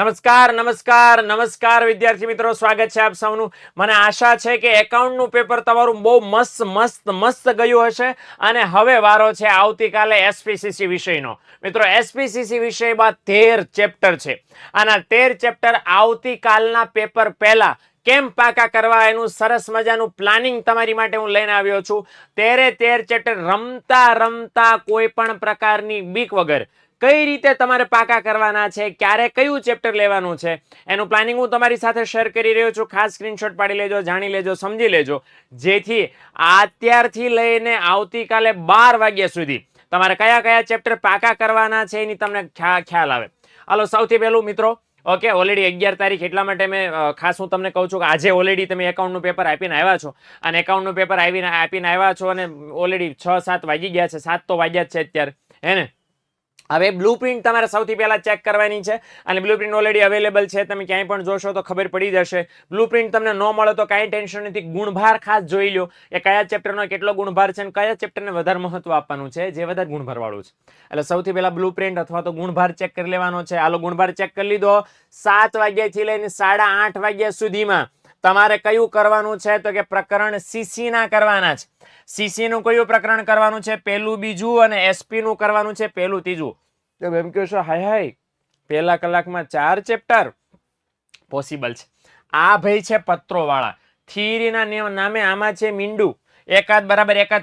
નમસ્કાર નમસ્કાર નમસ્કાર વિદ્યાર્થી મિત્રો, સ્વાગત છે આપ સૌનું. મને આશા છે કે એકાઉન્ટનું પેપર તમારું બહુ મસ્ત મસ્ત મસ્ત ગયું હશે અને હવે વારો છે આવતીકાલે એસપીસીસી વિષયનો. મિત્રો, એસપીસીસી વિષયમાં 13 ચેપ્ટર છે. આના 13 ચેપ્ટર આવતીકાલના પેપર પહેલા કેમ પાકા કરવા એનું સરસ મજાનું પ્લાનિંગ તમારી માટે હું લઈને આવ્યો છું. 13 ચેપ્ટર રમતા રમતા કોઈ પણ પ્રકારની બીક વગર કઈ રીતે તમારે પાકા કરવાના છે, ક્યારે કયું ચેપ્ટર લેવાનું છે, એનું પ્લાનિંગ હું તમારી સાથે શેર કરી રહ્યો છું. ખાસ સ્ક્રીનશોટ પાડી લેજો, જાણી લેજો, સમજી લેજો, જેથી અત્યારથી લઈને આવતીકાલે 12 વાગ્યા સુધી તમારે કયા કયા ચેપ્ટર પાકા કરવાના છે એની તમને ખ્યાલ આવે. હાલો, સૌથી પહેલું મિત્રો, ઓકે, ઓલરેડી 11 તારીખ, એટલા માટે મેં ખાસ હું તમને કહું છું કે આજે ઓલરેડી તમે એકાઉન્ટનું પેપર આપીને આવ્યા છો અને એકાઉન્ટનું પેપર આપીને આવ્યા છો અને ઓલરેડી 6-7 વાગી ગયા છે. 7 તો વાગ્યા જ છે અત્યારે, હે ને? હવે બ્લુપ્રિન્ટ તમારે સૌથી પહેલા ચેક કરવાની છે અને બ્લુપ્રિન્ટ ઓલરેડી અવેલેબલ છે. તમે ક્યાંય પણ જોશો તો ખબર પડી જશે. બ્લુપ્રિન્ટ તમને ન મળે તો કાંઈ ટેન્શન નથી. ગુણભાર ખાસ જોઈ લો કે કયા ચેપ્ટરનો કેટલો ગુણભાર છે અને કયા ચેપ્ટરને વધારે મહત્વ આપવાનું છે, જે વધારે ગુણભાર વાળું છે. એટલે સૌથી પહેલા બ્લુપ્રિન્ટ અથવા તો ગુણભાર ચેક કરી લેવાનો છે. હાલો, ગુણભાર ચેક કરી લીધો. 7 વાગ્યાથી લઈને 8:30 વાગ્યા સુધીમાં તમારે કયું કરવાનું છે તો કે પ્રકરણ સીસી ના કરવાના છે. સીસી નું કયું પ્રકરણ કરવાનું છે? પહેલું, બીજું અને એસપી નું કરવાનું છે પહેલું, ત્રીજું. તો એમ કહો છો, હાય હાય, પહેલા કલાકમાં 4 ચેપ્ટર પોસિબલ છે. આ ભાઈ છે પત્રો વાળા. થિયરીના નામે આમાં છે મીંડું. એકાદ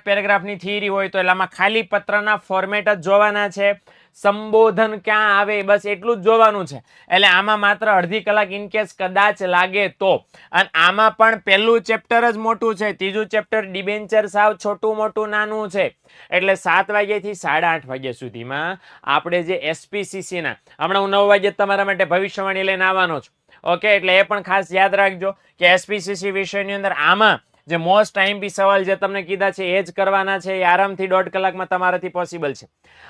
પેરેગ્રાફની થિયરી હોય તો એલામાં ખાલી પત્રના ફોર્મેટ જ જોવાના છે. સંબોધન ક્યાં આવે બસ એટલું જ જોવાનું છે. એટલે આમાં માત્ર અડધી કલાક ઇન કેસ કદાચ લાગે તો. અને આમાં પણ પહેલું ચેપ્ટર જ મોટું છે, ત્રીજું ચેપ્ટર ડિબેન્ચર સાવ છોટું મોટું નાનું છે. એટલે 7 વાગ્યાથી 8:30 વાગ્યા સુધીમાં આપણે જે એસપીસીસી ના, હમણાં હું 9 વાગ્યે તમારા માટે ભવિષ્યવાણી લઈને આવવાનો છું. ઓકે, એટલે એ પણ ખાસ યાદ રાખજો કે એસપીસીસી વિષયની અંદર આમાં જે મોસ્ટ આઈએમપી સવાલ જે તમને કીધા છે એ જ કરવાના છે. એ આરામથી 1.5 કલાકમાં તમારાથી પોસિબલ છે.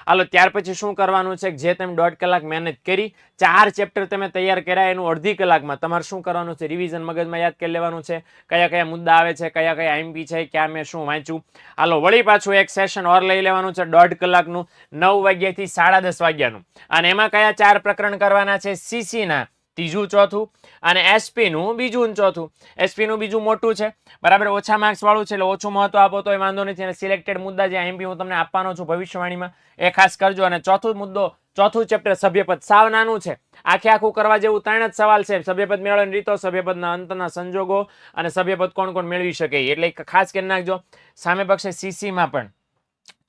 હાલો, ત્યાર પછી શું કરવાનું છે? જે તમે 1.5 કલાક મહેનત કરી, 4 ચેપ્ટર તમે તૈયાર કર્યા, એનું અડધી કલાકમાં તમારે શું કરવાનું છે? રિવિઝન મગજમાં યાદ કરી લેવાનું છે. કયા કયા મુદ્દા આવે છે, કયા કયા આઈએમપી છે, ક્યાં મેં શું વાંચ્યું. હાલો, વળી પાછું એક સેશન ઓર લઈ લેવાનું છે 1.5 કલાકનું, 9 વાગ્યાથી 10:30 વાગ્યાનું. અને એમાં કયા 4 પ્રકરણ કરવાના છે? સીસી ના ત્રીજું, ચોથું અને એસપી નું બીજું, ચોથું. એસપી નું બીજું મોટું છે, બરાબર, ઓછા માર્ક્સ વાળું છે, એટલે ઓછું મહત્વ આપો તો એ વાંધો નથી. અને સિલેક્ટેડ મુદ્દા જે આઈએમપી હું તમને આપવાનો છું ભવિષ્યવાણીમાં, એ ખાસ કરજો. અને ચોથું ચેપ્ટર સભ્યપદ સાવ નાનું છે. આખે આખું કરવા જેવું 3 જ સવાલ છે: સભ્યપદ મેળવવાની રીતો, સભ્યપદના અંતના સંજોગો અને સભ્યપદ કોણ કોણ મેળવી શકે. એટલે ખાસ કરી નાખજો. સામે પક્ષે સીસી માં પણ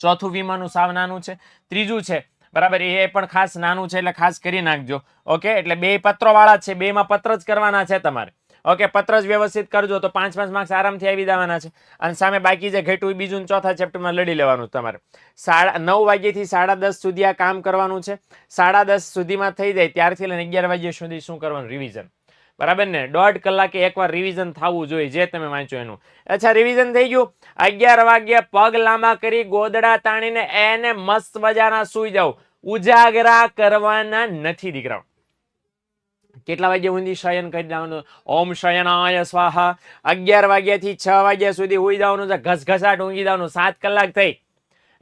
ચોથું વિમાનું સાવ નાનું છે. ત્રીજું છે, બરાબર, એ પણ ખાસ નાનું છે, એટલે ખાસ કરી નાખજો. ઓકે, એટલે બે પત્રો વાળા છે, બેમાં પત્ર જ કરવાના છે તમારે. ઓકે, પત્ર જ વ્યવસ્થિત કરજો તો 5 માર્ક્સ આરામથી આવી જવાના છે. અને સામે બાકી જે ઘટ્યું બીજું ચોથા ચેપ્ટરમાં લડી લેવાનું તમારે. 9 વાગ્યાથી 10:30 સુધી આ કામ કરવાનું છે. 10:30 સુધીમાં થઈ જાય ત્યારથી લઈને 11 વાગ્યા સુધી શું કરવાનું? રિવિઝન. બરાબર ને? 1.5 કલાકે એકવાર રિવિઝન થવું જોઈએ જે તમે વાંચો એનું. અચ્છા, રિવિઝન થઈ ગયું. 11 વાગ્યે પગ લાંબા કરી ગોદડા તાણીને એને મસ્ત મજાના સુઈ જાવ. ઉજાગરા કરવાના નથી દીકરાઓ. કેટલા વાગ્યા સુધી શયન કરી દેવાનું? ઓમ શયનાય સ્વાહા. 11 વાગ્યાથી 6 વાગ્યા સુધી હુઈ જવાનું છે. ઘસઘસાટ ઊંઘી જવાનું. 7 કલાક થઈ.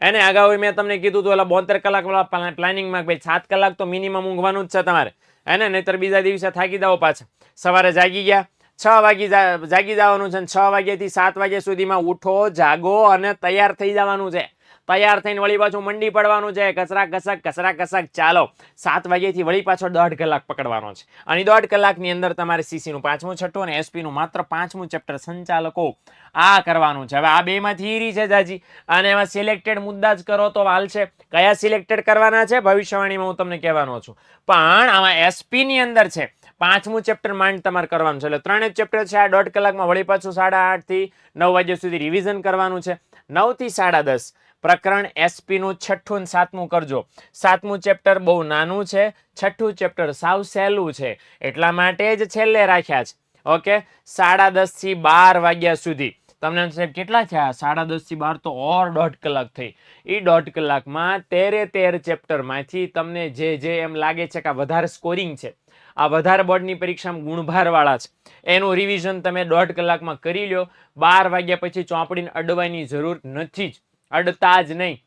એને અગાઉ મેં તમને કીધું હતું, એટલે 72 કલાક વાળા પ્લાનિંગમાં ભાઈ 7 કલાક તો મિનિમમ ઊંઘવાનું જ છે તમારે, એને નહીતર બીજા દિવસે થાકી જાઓ પાછા. સવારે જાગી ગયા 6 વાગે જાગી જવાનું છે. 6 વાગ્યાથી 7 વાગ્યા સુધીમાં ઉઠો, જાગો અને તૈયાર થઈ જવાનું છે. તૈયાર થઈને વળી પાછું મંડી પડવાનું છે. કસરા કસક ચાલો. 7 વાગ્યાથી વળી પાછો 1.5 કલાક પકડવાનો છે. અને 1.5 કલાકની અંદર તમારે સીસી નું 5મું, 6ઠું અને એસપી નું માત્ર 5મું ચેપ્ટર સંચાલકો આ કરવાનું છે. હવે આ બેમાં થિયરી છે જાજી, અને એમાં સિલેક્ટેડ મુદ્દા જ કરો તો હાલશે. કયા સિલેક્ટેડ કરવાના છે ભવિષ્યવાણીમાં હું તમને કહેવાનો છું. પણ આમાં એસપી ની અંદર છે 5મું ચેપ્ટર માંડ તમારે કરવાનું છે. એટલે 3 જ ચેપ્ટર છે. આ 1.5 કલાકમાં વળી પાછું 8:30 થી 9 વાગ્યા સુધી રિવિઝન કરવાનું છે. 9 થી 10:30 પ્રકરણ એસપી નું 6ઠું અને 7મું કરજો. 7મું ચેપ્ટર બહુ નાનું છે, 6ઠું ચેપ્ટર સાવ સહેલું છે, એટલા માટે જ છેલ્લે રાખ્યા છે. ઓકે, 10:30 થી 12 વાગ્યા સુધી. તમને સાહેબ કેટલા થયા? 10:30 થી 12 તો ઓર 1.5 કલાક થઈ. એ 1.5 કલાકમાં 13 ચેપ્ટર માંથી તમને જે એમ લાગે છે કે આ વધારે સ્કોરિંગ છે, આ વધારે બોર્ડની પરીક્ષામાં ગુણભાર વાળા છે, એનું રિવિઝન તમે 1.5 કલાકમાં કરી લ્યો. 12 વાગ્યા પછી ચોપડીને અડવાની જરૂર નથી જ. અડતા જ નહીં.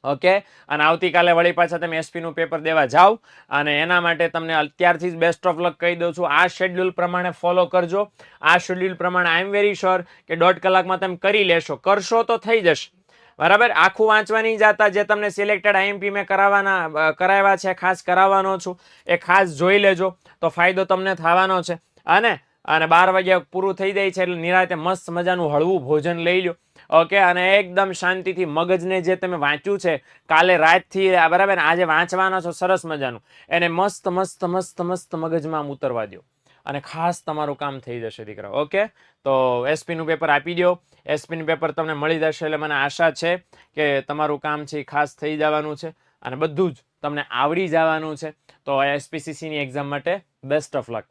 ઓકે, અને આવતીકાલે વળી પાછા તમે એસપી નું પેપર દેવા જાઓ, અને એના માટે તમને અત્યારથી જ બેસ્ટ ઓફ લક કહી દઉં છું. આ શેડ્યુલ પ્રમાણે ફોલો કરજો. આ શેડ્યુલ પ્રમાણે આઈ એમ વેરી શ્યોર કે 1.5 કલાકમાં તમે કરી લેશો. કરશો તો થઈ જશે, બરાબર. આખું વાંચવા નહીં જતા, જે તમને સિલેક્ટેડ આઈએમપી મેં કરાવ્યા છે, ખાસ કરાવવાનો છું, એ ખાસ જોઈ લેજો, તો ફાયદો તમને થવાનો છે. અને 12 વાગ્યા પૂરું થઈ જાય છે એટલે નિરાંતે મસ્ત મજાનું હળવું ભોજન લઈ લો. ઓકે, અને એકદમ શાંતિથી મગજને જે તમે વાંચ્યું છે કાલે રાતથી, બરાબર, આજે વાંચવાનો છો સરસ મજાનું, એને મસ્ત મસ્ત મસ્ત મસ્ત મગજમાં આમ ઉતરવા દો, અને ખાસ તમારું કામ થઈ જશે દીકરા. ઓકે, તો એસપી નું પેપર આપી દો. એસપી નું પેપર તમને મળી જશે એટલે મને આશા છે કે તમારું કામ છે ખાસ થઈ જવાનું છે, અને બધું જ તમને આવડી જવાનું છે. તો એસપીસીસી ની એક્ઝામ માટે બેસ્ટ ઓફ લક.